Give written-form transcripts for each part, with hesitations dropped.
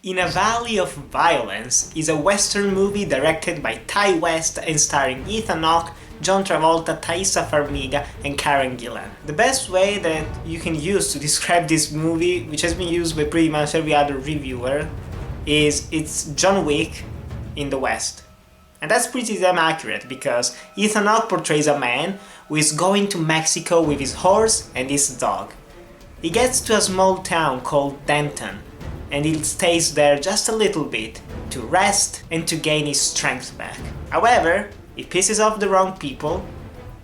In a Valley of Violence is a western movie directed by Ty West and starring Ethan Hawke, John Travolta, Taissa Farmiga and Karen Gillan. The best way that you can use to describe this movie, which has been used by pretty much every other reviewer, is it's John Wick in the West. And that's pretty damn accurate, because Ethan Hawke portrays a man who is going to Mexico with his horse and his dog. He gets to a small town called Denton, and he stays there just a little bit to rest and to gain his strength back. However, he pisses off the wrong people,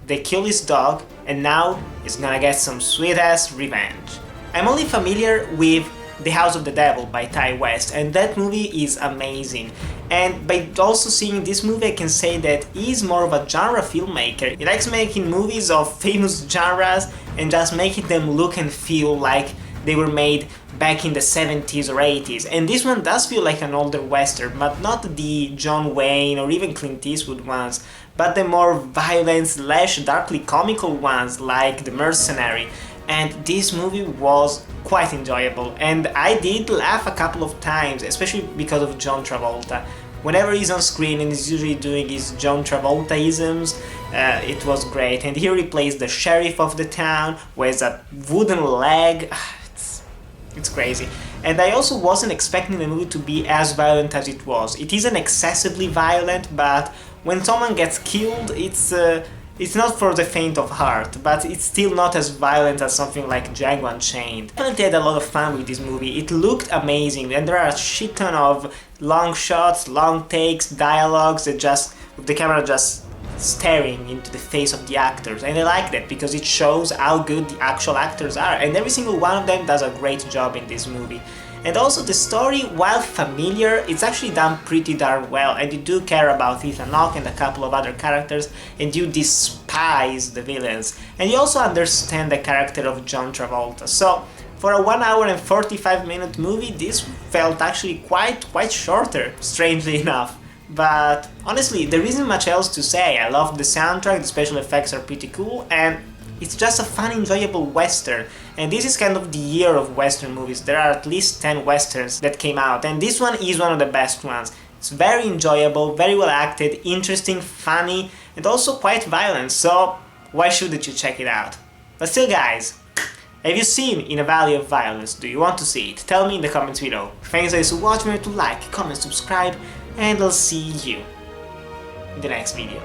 they kill his dog, and now he's gonna get some sweet-ass revenge. I'm only familiar with The House of the Devil by Ty West, and that movie is amazing. And by also seeing this movie, I can say that he's more of a genre filmmaker. He likes making movies of famous genres and just making them look and feel like they were made back in the 70s or 80s. And this one does feel like an older western, but not the John Wayne or even Clint Eastwood ones, but the more violent / darkly comical ones like The Mercenary. And this movie was quite enjoyable, and I did laugh a couple of times, especially because of John Travolta. Whenever he's on screen and he's usually doing his John Travolta-isms, it was great. And here he plays the sheriff of the town, who has a wooden leg. It's crazy. And I also wasn't expecting the movie to be as violent as it was. It isn't excessively violent, but when someone gets killed, it's not for the faint of heart, but it's still not as violent as something like Django Unchained. I definitely had a lot of fun with this movie. It looked amazing, and there are a shit ton of long shots, long takes, dialogues that just, with the camera just staring into the face of the actors, and I like that because it shows how good the actual actors are, and every single one of them does a great job in this movie. And also the story, while familiar, it's actually done pretty darn well, and you do care about Ethan Hawke and a couple of other characters, and you despise the villains, and you also understand the character of John Travolta. So for a 1 hour and 45-minute movie, this felt actually quite shorter, strangely enough. But honestly, there isn't much else to say. I love the soundtrack, the special effects are pretty cool, and it's just a fun, enjoyable western. And this is kind of the year of western movies. There are at least 10 westerns that came out, and this one is one of the best ones. It's very enjoyable, very well acted, interesting, funny, and also quite violent, so why shouldn't you check it out? But still, guys, have you seen In a Valley of Violence? Do you want to see it? Tell me in the comments below. Thanks guys for watching, remember to like, comment, subscribe, and I'll see you in the next video.